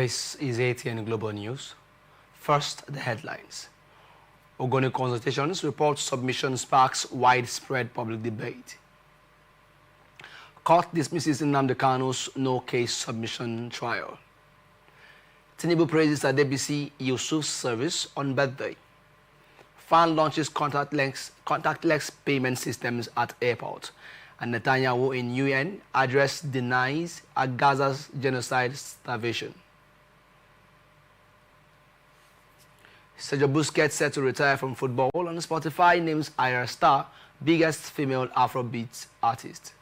This is ATN Global News. First, the headlines. Ogoni consultations report submission sparks widespread public debate. Court dismisses Nnamdi Kanu's no-case submission trial. Tinubu praises Adebisi Yusuf's service on birthday. FAN launches contactless payment systems at airport. And Netanyahu in UN address denies Gaza's genocide starvation. Sergio Busquets set to retire from football, and Spotify names Ira Star biggest female Afrobeat artist.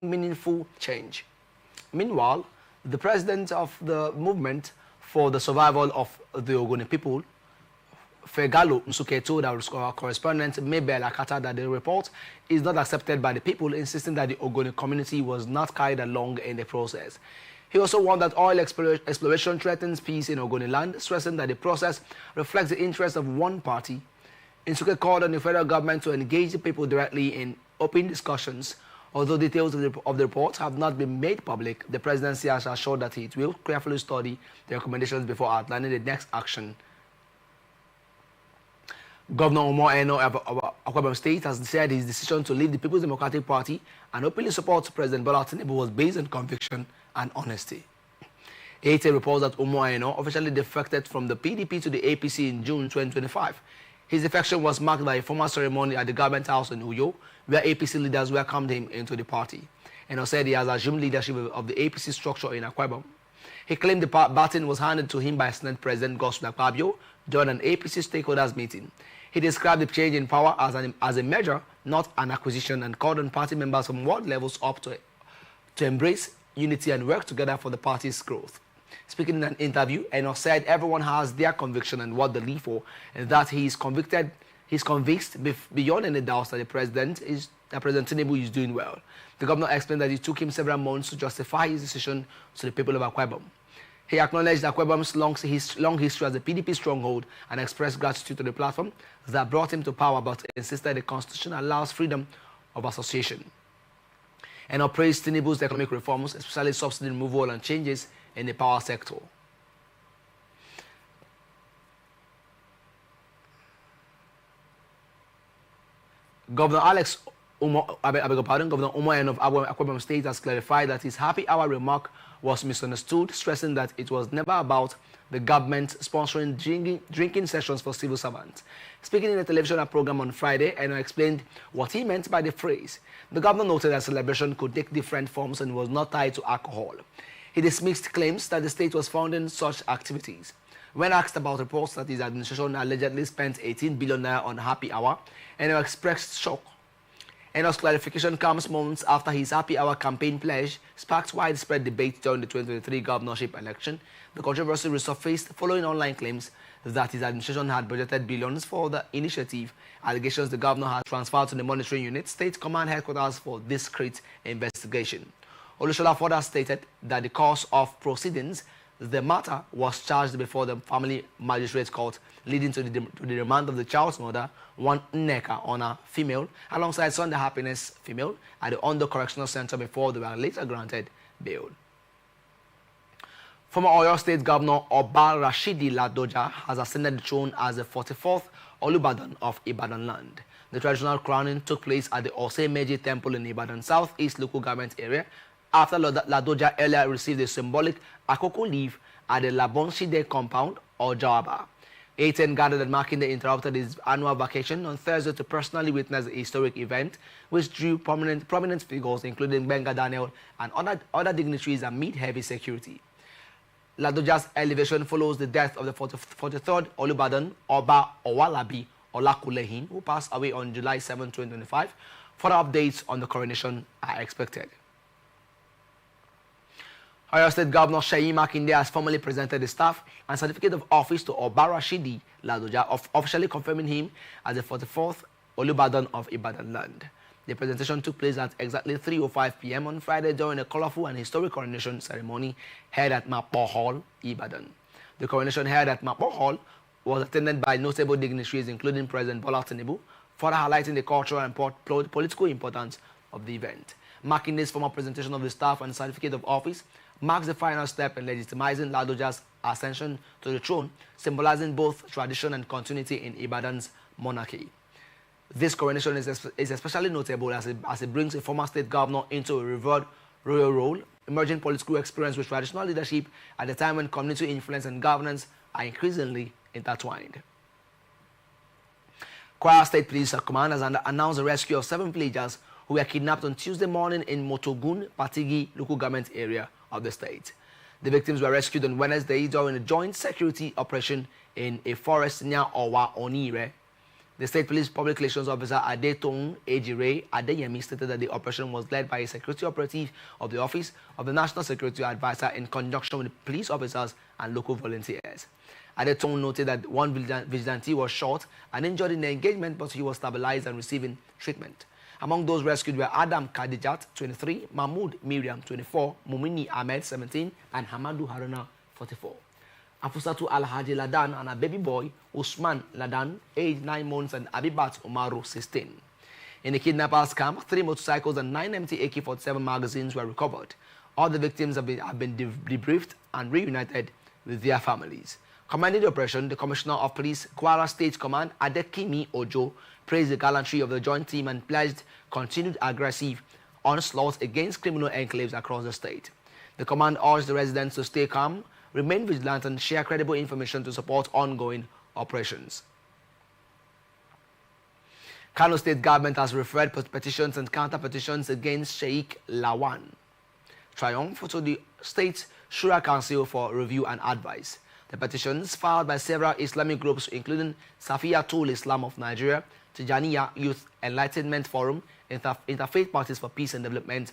Meaningful change. Meanwhile, the president of the movement for the survival of the Ogoni people, Fegalo Nsuke, told our correspondent Mabel Akata that the report is not accepted by the people, insisting that the Ogoni community was not carried along in the process. He also warned that oil exploration threatens peace in Ogoni land, stressing that the process reflects the interests of one party. Nsuke called on the federal government to engage the people directly in open discussions. Although details of the report have not been made public, the presidency has assured that it will carefully study the recommendations before outlining the next action. Governor Umar Eno of Akwa Ibom State has said his decision to leave the People's Democratic Party and openly support President Bola Tinubu was based on conviction and honesty. AT reports that Umar Eno officially defected from the PDP to the APC in June 2025. His defection was marked by a formal ceremony at the Government House in Uyo, where APC leaders welcomed him into the party. Eno said he has assumed leadership of the APC structure in Akwa Ibom. He claimed the baton was handed to him by Senate President Godswill Akpabio during an APC stakeholders meeting. He described the change in power as a measure, not an acquisition, and called on party members from ward levels up to embrace unity and work together for the party's growth. Speaking in an interview, Eno said everyone has their conviction and what they live for, and that he's convinced beyond any doubt that President Tinubu is doing well. The governor explained that it took him several months to justify his decision to the people of Akwa Ibom. He acknowledged Akwa Ibom's long history as a PDP stronghold and expressed gratitude to the platform that brought him to power, but insisted the constitution allows freedom of association. Eno praised Tinubu's economic reforms, especially subsidy removal and changes in the power sector. Governor Umar Eno of Akwa Ibom State has clarified that his happy hour remark was misunderstood, stressing that it was never about the government sponsoring drinking sessions for civil servants. Speaking in a television program on Friday, Eno explained what he meant by the phrase. The governor noted that celebration could take different forms and was not tied to alcohol. He dismissed claims that the state was funding such activities. When asked about reports that his administration allegedly spent 18 billion naira on happy hour, Eno expressed shock. Eno's clarification comes months after his happy hour campaign pledge sparked widespread debate during the 2023 governorship election. The controversy resurfaced following online claims that his administration had budgeted billions for the initiative, allegations the governor had transferred to the monitoring unit, state command headquarters for discreet investigation. Olusola further stated that the course of proceedings, the matter was charged before the family magistrate court, leading to the remand of the child's mother, one Nneka Ona female, alongside Sunday Happiness female, at the Ondo Correctional Center before they were later granted bail. Former Oyo State Governor Oba Rashidi Ladoja has ascended the throne as the 44th Olubadan of Ibadan land. The traditional crowning took place at the Ose Meji Temple in Ibadan Southeast local government area after Ladoja earlier received a symbolic Akoko leaf at the Labonshide compound or Jawaba. A10 gathered at marking the interrupted his annual vacation on Thursday to personally witness the historic event, which drew prominent figures including Benga Daniel and other dignitaries amid heavy security. Ladoja's elevation follows the death of the 43rd Olubadan, Oba Owalabi Olakulehin, who passed away on July 7, 2025. Further updates on the coronation are expected. Oyo State Governor Seyi Makinde has formally presented the staff and certificate of office to Oba Rashidi Ladoja, officially confirming him as the 44th Olubadan of Ibadan land. The presentation took place at exactly 3:05 p.m. on Friday during a colorful and historic coronation ceremony held at Mapo Hall, Ibadan. The coronation held at Mapo Hall was attended by notable dignitaries including President Bola Tinubu, further highlighting the cultural and political importance of the event. Makinde's formal presentation of the staff and certificate of office marks the final step in legitimizing Ladoja's ascension to the throne, symbolizing both tradition and continuity in Ibadan's monarchy. This coronation is especially notable as it brings a former state governor into a revered royal role, emerging political experience with traditional leadership at a time when community influence and governance are increasingly intertwined. Kwara State Police Command has announced the rescue of 7 villagers who were kidnapped on Tuesday morning in Motogun, Patigi local government area of the state. The victims were rescued on Wednesday during a joint security operation in a forest near Owa Onire. The State Police Public Relations Officer Adetong Ejire Adeyemi stated that the operation was led by a security operative of the Office of the National Security Advisor in conjunction with police officers and local volunteers. Adetong noted that one vigilante was shot and injured in the engagement, but he was stabilized and receiving treatment. Among those rescued were Adam Kadijat, 23, Mahmoud Miriam, 24, Mumini Ahmed, 17, and Hamadu Haruna, 44. Afusatu Alhaji Ladan and a baby boy, Usman Ladan, aged 9 months, and Abibat Umaru, 16. In the kidnappers' camp, 3 motorcycles and 9 empty AK-47 magazines were recovered. All the victims have been debriefed and reunited with their families. Commanding the operation, the Commissioner of Police, Kwara State Command, Adekimi Ojo, praised the gallantry of the joint team and pledged continued aggressive onslaught against criminal enclaves across the state. The command urged the residents to stay calm, remain vigilant, and share credible information to support ongoing operations. Kano State government has referred petitions and counter-petitions against Sheikh Lawan Triumph to the State Shura Council for review and advice. The petitions filed by several Islamic groups including Safiyatul Islam of Nigeria, Tijaniya Youth Enlightenment Forum, Interfaith Parties for Peace and Development,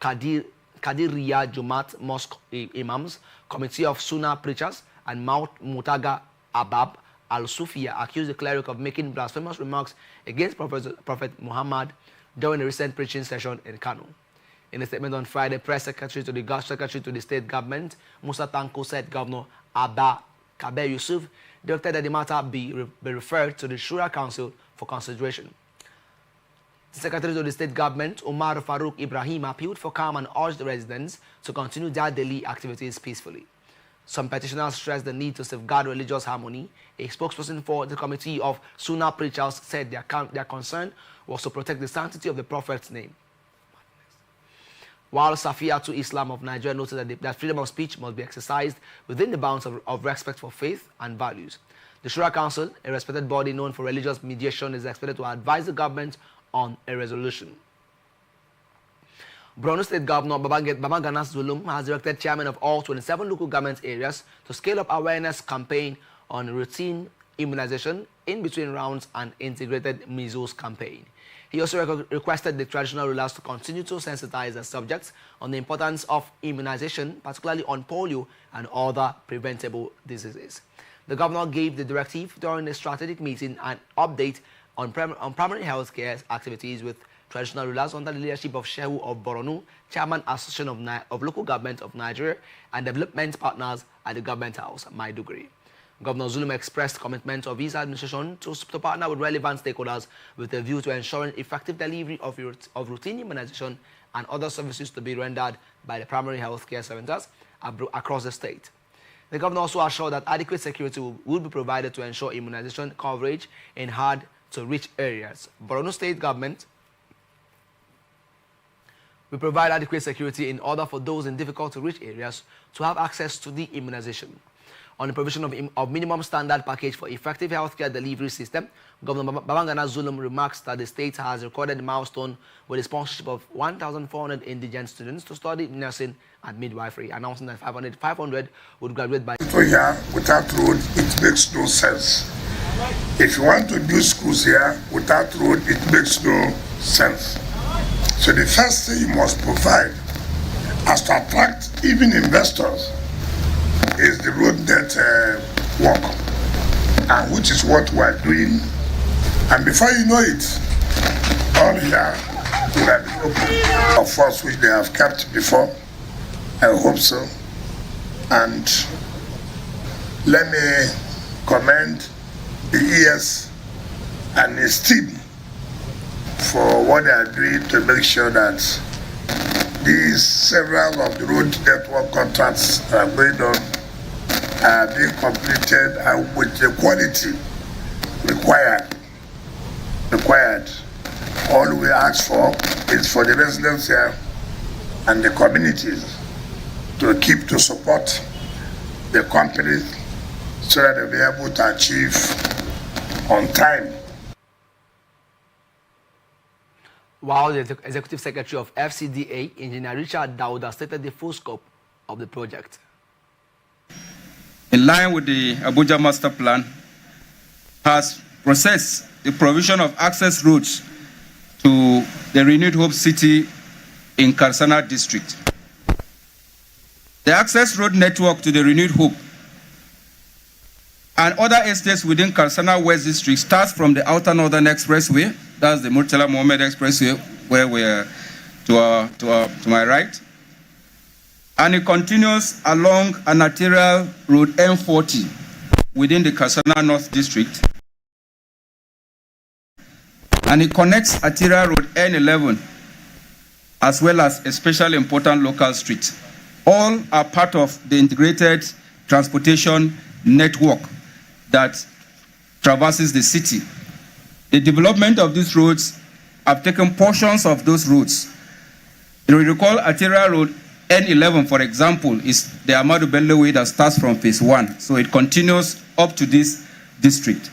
Kadiriya Jumat Mosque Imams, Committee of Sunnah Preachers, and Mount Mutaga Abab al-Sufia accused the cleric of making blasphemous remarks against Prophet Muhammad during a recent preaching session in Kano. In a statement on Friday, Press Secretary to the State Government, Musa Tanko, said Governor Abba Kabe Yusuf directed that the matter be referred to the Shura Council for consideration. The Secretary to the State Government, Umar Farouk Ibrahim, appealed for calm and urged the residents to continue their daily activities peacefully. Some petitioners stressed the need to safeguard religious harmony. A spokesperson for the Committee of Sunnah Preachers said their concern was to protect the sanctity of the Prophet's name. While Safiyatul Islam of Nigeria noted that freedom of speech must be exercised within the bounds of respect for faith and values. The Shura Council, a respected body known for religious mediation, is expected to advise the government on a resolution. Borno State Governor Babangana Zulum has directed chairmen of all 27 local government areas to scale up awareness campaign on routine immunization in between rounds and integrated measles campaign. He also requested the traditional rulers to continue to sensitize their subjects on the importance of immunization, particularly on polio and other preventable diseases. The governor gave the directive during a strategic meeting and update on primary health care activities with traditional rulers under the leadership of Shehu of Borno, Chairman Association of Local Government of Nigeria, and development partners at the Government House, Maiduguri. Governor Zulum expressed commitment of his administration to partner with relevant stakeholders with a view to ensuring effective delivery of routine immunization and other services to be rendered by the primary health care centers across the state. The governor also assured that adequate security will be provided to ensure immunization coverage in hard-to-reach areas. Borno State government will provide adequate security in order for those in difficult-to-reach areas to have access to the immunization. On the provision of minimum standard package for effective healthcare delivery system, Governor Babangana Zulum remarks that the state has recorded a milestone with the sponsorship of 1,400 indigent students to study nursing and midwifery, announcing that 500 would graduate by... Here, without road, it makes no sense. If you want to build schools here without road, it makes no sense. So the first thing you must provide as to attract even investors is the road net work, and which is what we are doing. And before you know it, all here will have been open. Of course, which they have kept before. I hope so. And let me commend the ES and his team for what they are doing to make sure that these several of the road network contracts are going on are being completed and with the quality required. All we ask for is for the residents here and the communities to keep to support the companies so that they'll be able to achieve on time. While the Executive Secretary of FCDA, Engineer Richard Dauda, stated the full scope of the project. In line with the Abuja Master Plan, has processed the provision of access routes to the Renewed Hope City in Karsana District. The access road network to the Renewed Hope and other estates within Karsana West District starts from the Outer Northern Expressway, that's the Murtala Mohammed Expressway, where we are to my right, and it continues along an arterial road M40 within the Karsana North District, and it connects arterial road N11 as well as a special important local street. All are part of the integrated transportation network that traverses the city. The development of these roads have taken portions of those roads. You will recall arterial road N11, for example, is the Amadu Bello way that starts from phase 1. So it continues up to this district.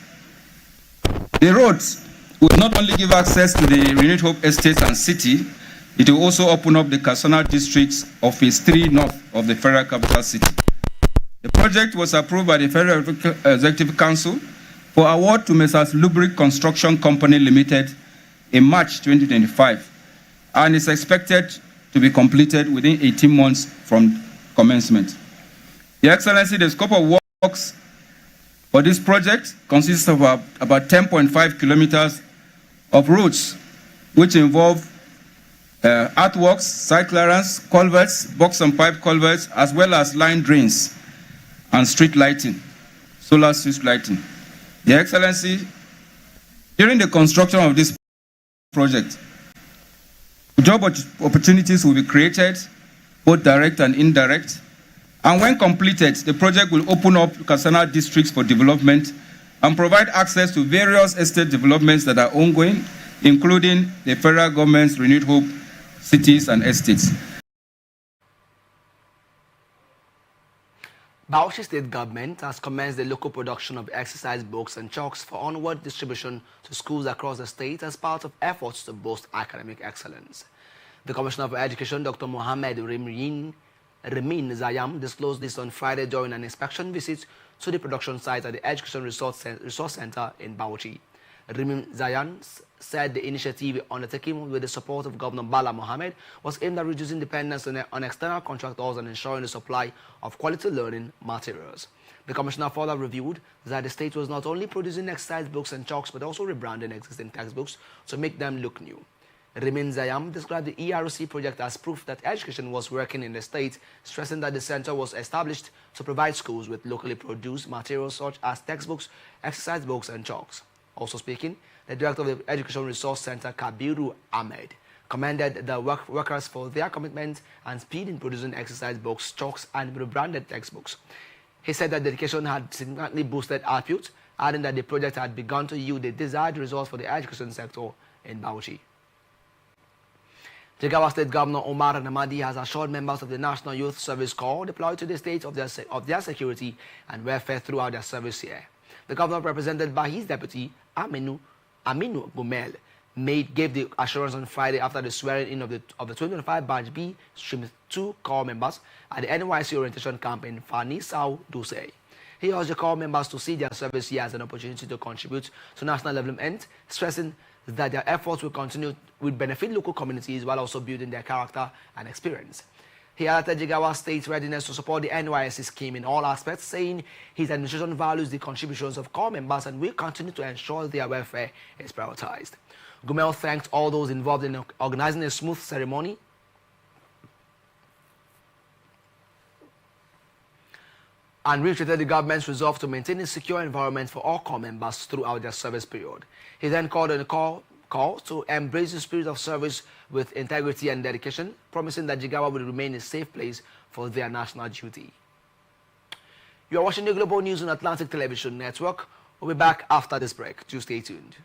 The roads will not only give access to the Renewed Hope Estates and City, it will also open up the Karsana districts of phase 3 north of the Federal Capital City. The project was approved by the Federal Executive Council for award to Messrs. Lubric Construction Company Limited in March 2025, and is expected to be completed within 18 months from commencement. Your Excellency, the scope of works for this project consists of about 10.5 kilometers of roads, which involve earthworks, site clearance, culverts, box and pipe culverts, as well as line drains and street lighting, solar street lighting. Your Excellency, during the construction of this project, job opportunities will be created, both direct and indirect. And when completed, the project will open up Karsana districts for development and provide access to various estate developments that are ongoing, including the federal government's Renewed Hope cities and estates. Bauchi State Government has commenced the local production of exercise books and chalks for onward distribution to schools across the state as part of efforts to boost academic excellence. The Commissioner for Education, Dr. Mohammed Remin Zayam, disclosed this on Friday during an inspection visit to the production site at the Education Resource Center in Bauchi. Remin Zayam said the initiative undertaken with the support of Governor Bala Mohammed was aimed at reducing dependence on external contractors and ensuring the supply of quality learning materials. The Commissioner further revealed that the state was not only producing exercise books and chalks but also rebranding existing textbooks to make them look new. Remin Zayam described the ERC project as proof that education was working in the state, stressing that the center was established to provide schools with locally produced materials such as textbooks, exercise books, and chalks. Also speaking, the director of the Education Resource Center, Kabiru Ahmed, commended the workers for their commitment and speed in producing exercise books, chalks, and rebranded textbooks. He said that dedication had significantly boosted output, adding that the project had begun to yield the desired results for the education sector in Bauchi. Jigawa State Governor Omar Namadi has assured members of the National Youth Service Corps deployed to the state of their security and welfare throughout their service here. The governor, represented by his deputy, Aminu Gumel, gave the assurance on Friday after the swearing-in of the 2025 Batch B Stream 2 Corps members at the NYC orientation camp in Fani Sao Duse. He urged the Corps members to see their service here as an opportunity to contribute to national development, stressing that their efforts will benefit local communities while also building their character and experience. He alerted Jigawa State's readiness to support the NYSC scheme in all aspects, saying his administration values the contributions of Corps members and will continue to ensure their welfare is prioritized. Gumel thanked all those involved in organizing a smooth ceremony and reiterated the government's resolve to maintain a secure environment for all Corps members throughout their service period. He then called on the call to embrace the spirit of service with integrity and dedication, promising that Jigawa will remain a safe place for their national duty. You are watching the Global News on Atlantic Television Network. We'll be back after this break. Do stay tuned.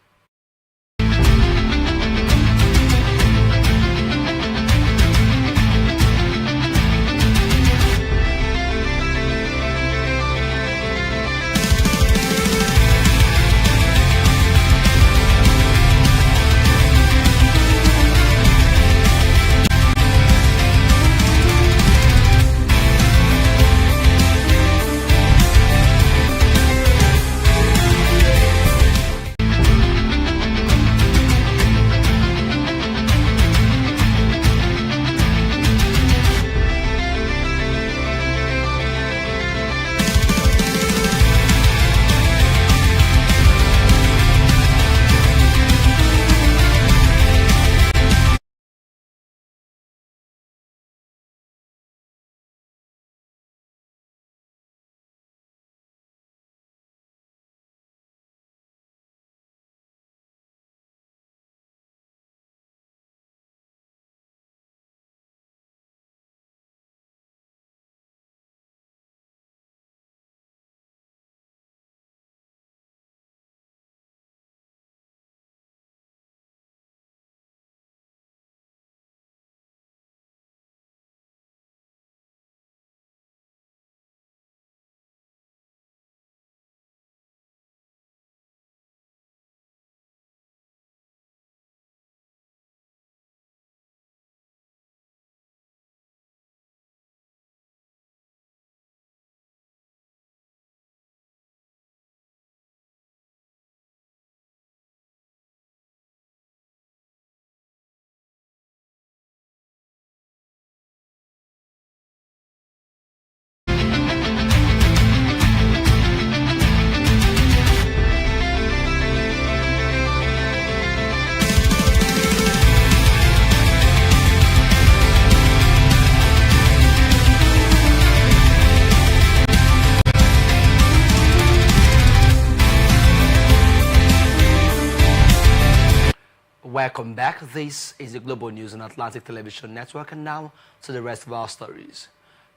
Welcome back. This is the Global News on Atlantic Television Network, and now to the rest of our stories.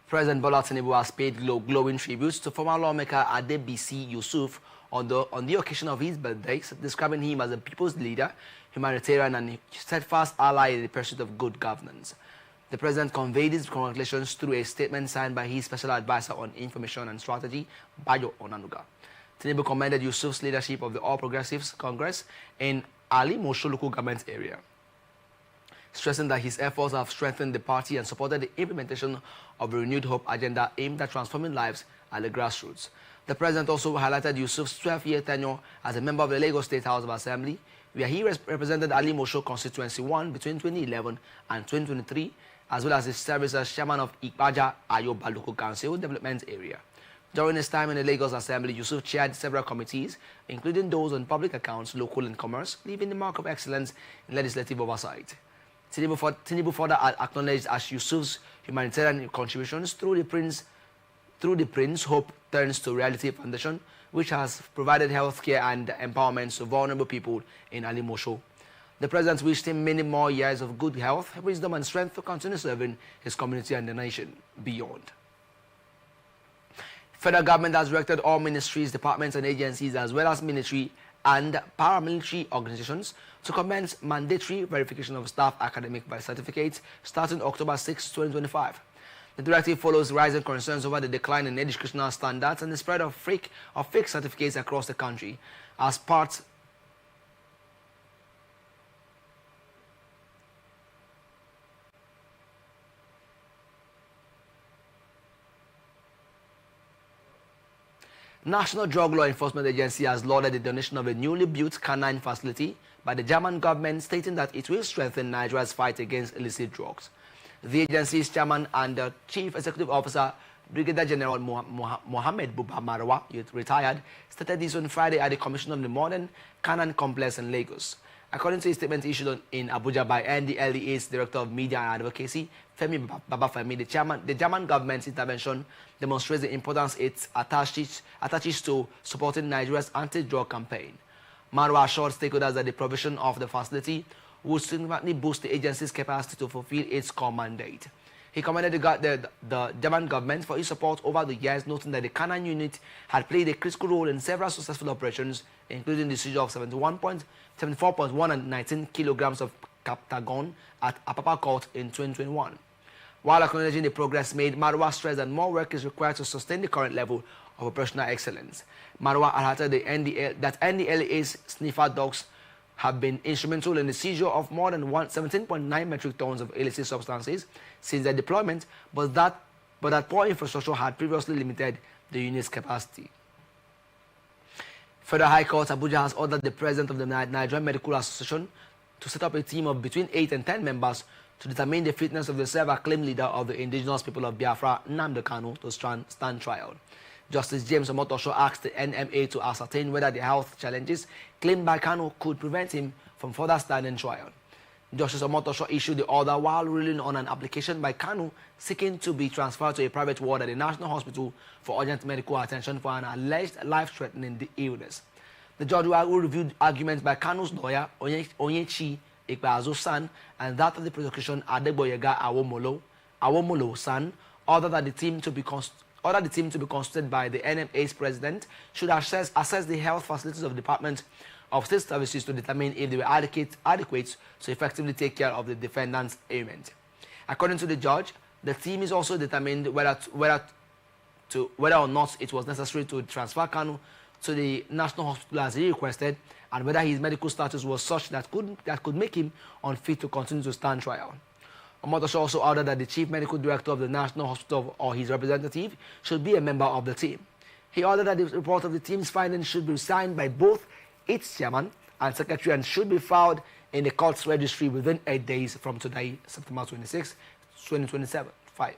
President Bola Tinubu has paid glowing tributes to former lawmaker Adebisi Yusuf on the occasion of his birthday, describing him as a people's leader, humanitarian and steadfast ally in the pursuit of good governance. The president conveyed his congratulations through a statement signed by his special advisor on information and strategy, Bayo Onanuga. Tinubu commended Yusuf's leadership of the All Progressives Congress in Ali Mosho local government area, stressing that his efforts have strengthened the party and supported the implementation of a renewed hope agenda aimed at transforming lives at the grassroots. The president also highlighted Yusuf's 12-year tenure as a member of the Lagos State House of Assembly, where he represented Ali Mosho Constituency 1 between 2011 and 2023, as well as his service as chairman of Ikpaja Ayoba Local Council Development Area. During his time in the Lagos Assembly, Yusuf chaired several committees, including those on public accounts, local and commerce, leaving the mark of excellence in legislative oversight. Tinubu further acknowledged as Yusuf's humanitarian contributions through the Prince Hope Turns to Reality Foundation, which has provided healthcare and empowerment to vulnerable people in Ali Mosho. The president wished him many more years of good health, wisdom and strength to continue serving his community and the nation beyond. Federal government has directed all ministries, departments and agencies as well as military and paramilitary organizations to commence mandatory verification of staff academic certificates starting October 6, 2025. The directive follows rising concerns over the decline in educational standards and the spread of fake certificates across the country as part National Drug Law Enforcement Agency has lauded the donation of a newly built canine facility by the German government, stating that it will strengthen Nigeria's fight against illicit drugs. The agency's chairman and chief executive officer, Brigadier General Mohammed Buba Marwa, retired, stated this on Friday at the Commission of the Modern Canine Complex in Lagos. According to a statement issued in Abuja by NDLEA's Director of Media and Advocacy, Femi Babafemi, the German government's intervention demonstrates the importance it attaches to supporting Nigeria's anti-drug campaign. Marwa assured stakeholders that the provision of the facility would significantly boost the agency's capacity to fulfill its core mandate. He commended the German government for its support over the years, noting that the canine unit had played a critical role in several successful operations, including the seizure of 74.1 and 19 kilograms of Captagon at Apapa Court in 2021. While acknowledging the progress made, Marwa stressed that more work is required to sustain the current level of operational excellence. Marwa alerted that NDLEA's sniffer dogs have been instrumental in the seizure of more than 17.9 metric tons of illicit substances since their deployment, but that poor infrastructure had previously limited the unit's capacity. Federal High Court Abuja has ordered the president of the Nigerian Medical Association to set up a team of between 8 and 10 members to determine the fitness of the self-acclaimed leader of the indigenous people of Biafra, Nnamdi Kanu, to stand trial. Justice James Omotosho asked the NMA to ascertain whether the health challenges claimed by Kanu could prevent him from further standing trial. Justice Omotosho issued the order while ruling on an application by Kanu seeking to be transferred to a private ward at the National Hospital for urgent medical attention for an alleged life-threatening illness. The judge who reviewed arguments by Kanu's lawyer, Onyechi Ikpeazu-san, and that of the prosecution, Adegboyega Awomolo-san, ordered the team to be consulted by the NMA's president should assess the health facilities of the Department of State Services to determine if they were adequate to effectively take care of the defendant's ailment. According to the judge, the team is also determined whether or not it was necessary to transfer Kanu to the National Hospital as he requested, and whether his medical status was such that could make him unfit to continue to stand trial. Omotosho also ordered that the chief medical director of the National Hospital or his representative should be a member of the team. He ordered that the report of the team's findings should be signed by both its chairman and secretary and should be filed in the court's registry within 8 days from today, September 26, 2025.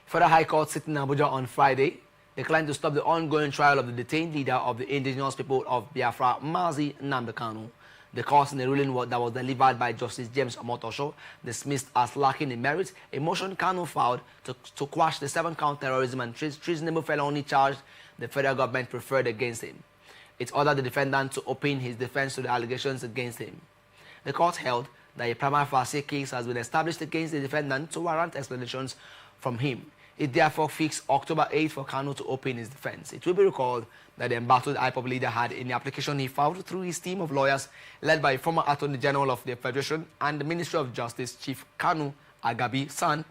Federal High Court sitting in Abuja on Friday declined to stop the ongoing trial of the detained leader of the indigenous people of Biafra, Mazi Nnamdi Kanu. The court, in a ruling that was delivered by Justice James Omotosho, dismissed as lacking in merit a motion Kanu filed to quash the 7-count terrorism and treasonable felony charge the federal government preferred against him. It ordered the defendant to open his defense to the allegations against him. The court held that a prima facie case has been established against the defendant to warrant explanations from him. It therefore fixed October 8 for Kanu to open his defense. It will be recalled that the embattled IPOB leader had, in the application he filed through his team of lawyers led by former Attorney General of the Federation and the Ministry of Justice Chief Kanu Agabi-san,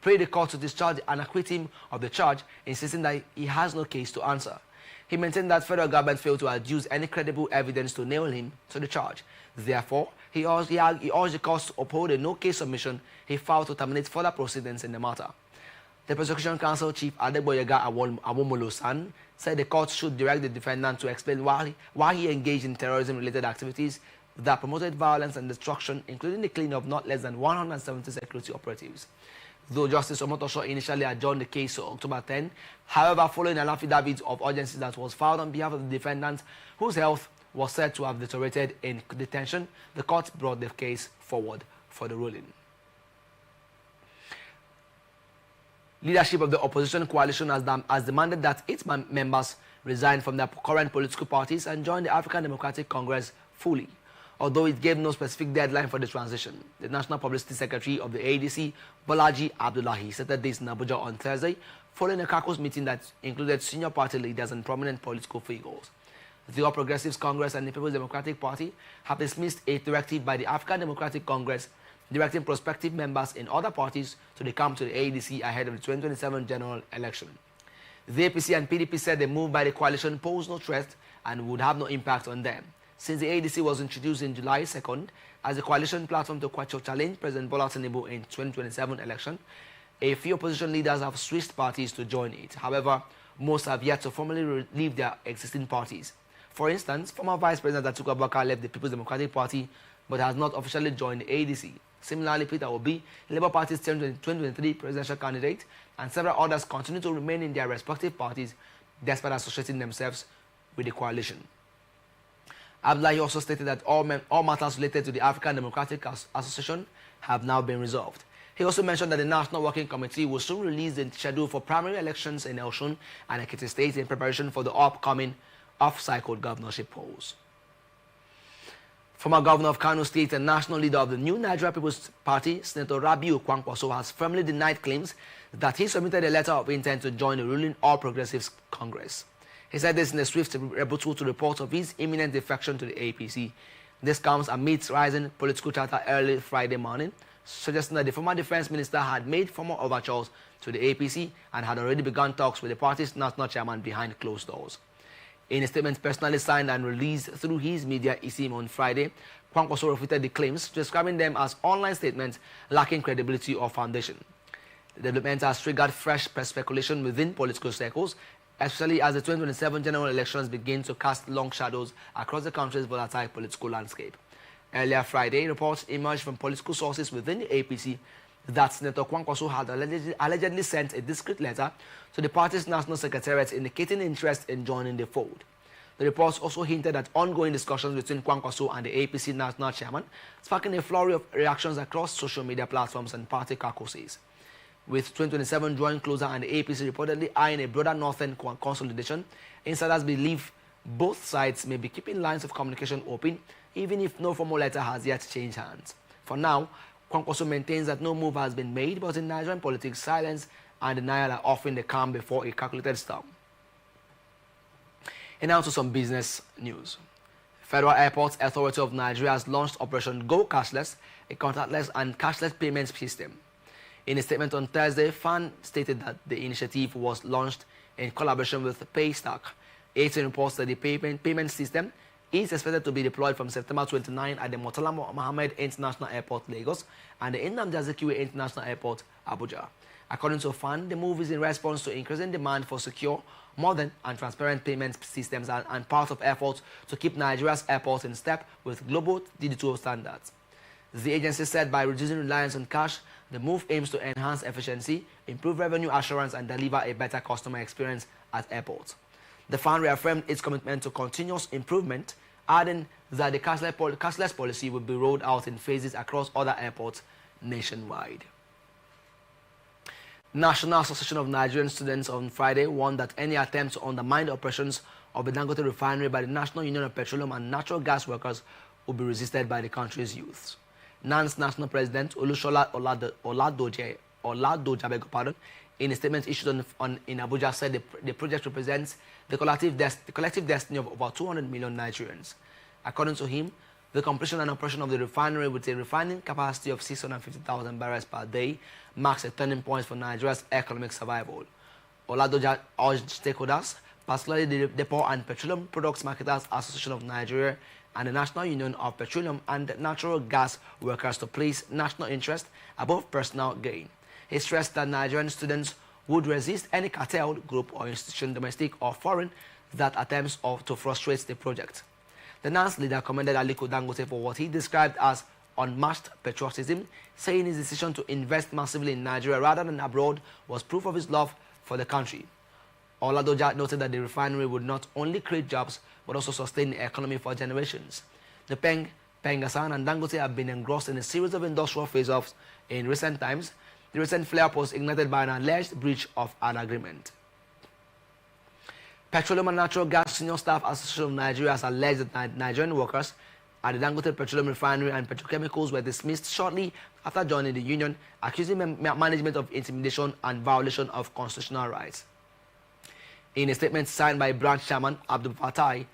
prayed the court to discharge and acquit him of the charge, insisting that he has no case to answer. He maintained that federal government failed to adduce any credible evidence to nail him to the charge. Therefore, he urged the court to uphold a no-case submission he filed to terminate further proceedings in the matter. The prosecution counsel Chief Adegboyega Awomolo-san said the court should direct the defendant to explain why he engaged in terrorism-related activities that promoted violence and destruction, including the killing of not less than 170 security operatives. Though Justice Omotosho initially adjourned the case to October 10, however, following an affidavit of urgency that was filed on behalf of the defendant, whose health was said to have deteriorated in detention, the court brought the case forward for the ruling. Leadership of the opposition coalition has demanded that its members resign from their current political parties and join the African Democratic Congress fully. although it gave no specific deadline for the transition. The National Publicity Secretary of the ADC, Bolaji Abdullahi, said this in Abuja on Thursday, following a caucus meeting that included senior party leaders and prominent political figures. The All Progressives Congress and the People's Democratic Party have dismissed a directive by the African Democratic Congress directing prospective members in other parties to come to the ADC ahead of the 2027 general election. The APC and PDP said the move by the coalition posed no threat and would have no impact on them. Since the ADC was introduced in July 2nd as a coalition platform to challenge President Bola Tinubu in 2027 election, a few opposition leaders have switched parties to join it. However, most have yet to formally leave their existing parties. For instance, former Vice President Atiku Abubakar left the People's Democratic Party but has not officially joined the ADC. Similarly, Peter Obi, Labour Party's 2023 presidential candidate, and several others continue to remain in their respective parties despite associating themselves with the coalition. Abdullahi also stated that all matters related to the African Democratic Association have now been resolved. He also mentioned that the National Working Committee will soon release the schedule for primary elections in Osun and Ekiti State in preparation for the upcoming off-cycle governorship polls. Former governor of Kano State and national leader of the New Nigeria People's Party, Senator Rabiu Kwankwaso, has firmly denied claims that he submitted a letter of intent to join the ruling All Progressives Congress. He said this in a swift rebuttal to reports of his imminent defection to the APC. This comes amidst rising political chatter early Friday morning, suggesting that the former defense minister had made formal overtures to the APC and had already begun talks with the party's national chairman behind closed doors. In a statement personally signed and released through his media ISIM on Friday, Kwankwaso refuted the claims, describing them as online statements lacking credibility or foundation. The development has triggered fresh speculation within political circles, especially as the 2027 general elections begin to cast long shadows across the country's volatile political landscape. Earlier Friday, reports emerged from political sources within the APC that Senator Kwankwaso had allegedly sent a discreet letter to the party's national secretariat indicating interest in joining the fold. The reports also hinted at ongoing discussions between Kwankwaso and the APC national chairman, sparking a flurry of reactions across social media platforms and party caucuses. With 2027 drawing closer and the APC reportedly eyeing a broader northern consolidation, insiders believe both sides may be keeping lines of communication open, even if no formal letter has yet changed hands. For now, Kwankwaso maintains that no move has been made, but in Nigerian politics, silence and denial are often the calm before a calculated storm. And now to some business news. Federal Airports Authority of Nigeria has launched Operation Go Cashless, a contactless and cashless payment system. In a statement on Thursday, FAN stated that the initiative was launched in collaboration with Paystack. ATN reports that the payment system is expected to be deployed from September 29 at the Murtala Mohammed International Airport, Lagos, and the Nnamdi Azikiwe International Airport, Abuja. According to FAN, the move is in response to increasing demand for secure, modern, and transparent payment systems and part of efforts to keep Nigeria's airports in step with global digital standards. The agency said by reducing reliance on cash, the move aims to enhance efficiency, improve revenue assurance, and deliver a better customer experience at airports. The FAN reaffirmed its commitment to continuous improvement, adding that the cashless policy will be rolled out in phases across other airports nationwide. National Association of Nigerian Students on Friday warned that any attempt to undermine the operations of the Dangote refinery by the National Union of Petroleum and Natural Gas Workers will be resisted by the country's youths. NAN's national president, Olushola Oladoja, in a statement issued in Abuja, said the project represents the collective destiny of over 200 million Nigerians. According to him, the completion and operation of the refinery with a refining capacity of 650,000 barrels per day marks a turning point for Nigeria's economic survival. Oladoja urged stakeholders, particularly the Depot and Petroleum Products Marketers Association of Nigeria and the National Union of Petroleum and Natural Gas Workers, to place national interest above personal gain. He stressed that Nigerian students would resist any cartel, group or institution, domestic or foreign, that attempts to frustrate the project. The NAN's leader commended Aliko Dangote for what he described as unmatched patriotism, saying his decision to invest massively in Nigeria rather than abroad was proof of his love for the country. Oladoja noted that the refinery would not only create jobs but also sustain the economy for generations. The Pengassan and Dangote have been engrossed in a series of industrial face-offs in recent times. The recent flare-up was ignited by an alleged breach of an agreement. Petroleum and Natural Gas Senior Staff Association of Nigeria has alleged that Nigerian workers at the Dangote Petroleum Refinery and Petrochemicals were dismissed shortly after joining the union, accusing management of intimidation and violation of constitutional rights. In a statement signed by branch chairman Abdul Fatai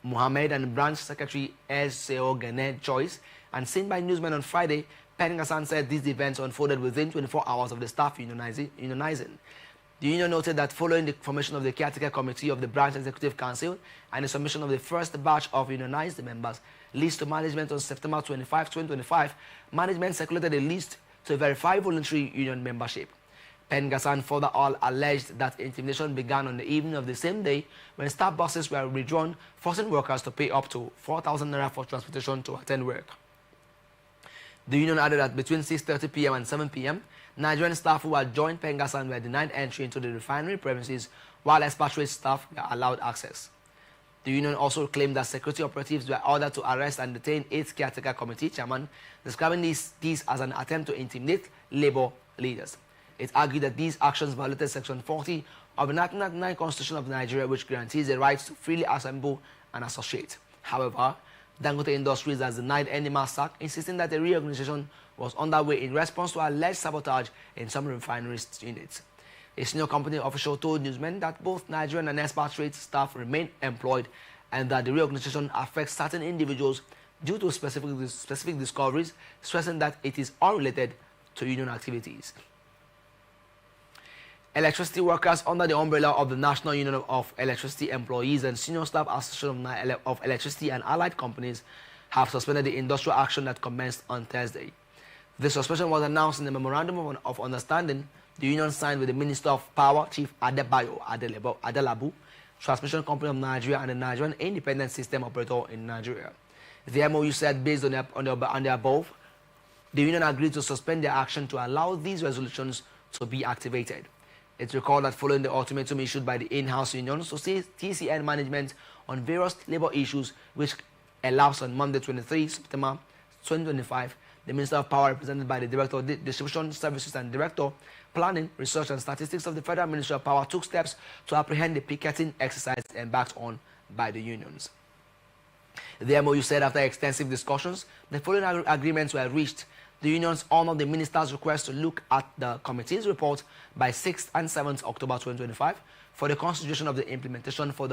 Mohammed and branch secretary S.O. Gane Joyce and seen by newsmen on Friday, Pengassan said these events unfolded within 24 hours of the staff unionizing. The union noted that following the formation of the caretaker committee of the branch executive council and the submission of the first batch of unionized members list to management on September 25, 2025, management circulated a list to verify voluntary union membership. Pengassan further all alleged that intimidation began on the evening of the same day when staff buses were withdrawn, forcing workers to pay up to 4,000 naira for transportation to attend work. The union added that between 6:30 p.m. and 7 p.m., Nigerian staff who had joined Pengassan were denied entry into the refinery premises, while expatriate staff were allowed access. The union also claimed that security operatives were ordered to arrest and detain 8 caretaker committee chairmen, describing these as an attempt to intimidate labor leaders. It argued that these actions violated Section 40 of the 1999 Constitution of Nigeria, which guarantees the right to freely assemble and associate. However, Dangote Industries has denied any mass sack, insisting that a reorganization was underway in response to alleged sabotage in some refinery units. A senior company official told newsmen that both Nigerian and expatriate staff remain employed and that the reorganization affects certain individuals due to specific discoveries, stressing that it is unrelated to union activities. Electricity workers under the umbrella of the National Union of Electricity Employees and Senior Staff Association of Electricity and Allied Companies have suspended the industrial action that commenced on Thursday. The suspension was announced in the Memorandum of Understanding the union signed with the Minister of Power, Chief Adebayo Adelabu, Transmission Company of Nigeria, and the Nigerian Independent System Operator in Nigeria. The MOU said based on the above, the union agreed to suspend their action to allow these resolutions to be activated. It's recalled that following the ultimatum issued by the in-house unions to see TCN management on various labor issues, which elapsed on Monday, 23 September 2025, the Minister of Power, represented by the Director of Distribution Services and Director, Planning, Research and Statistics of the Federal Ministry of Power, took steps to apprehend the picketing exercise embarked on by the unions. The MOU said after extensive discussions, the following agreements were reached. The unions honored the minister's request to look at the committee's report by 6th and 7th October 2025 for the consideration of the implementation for the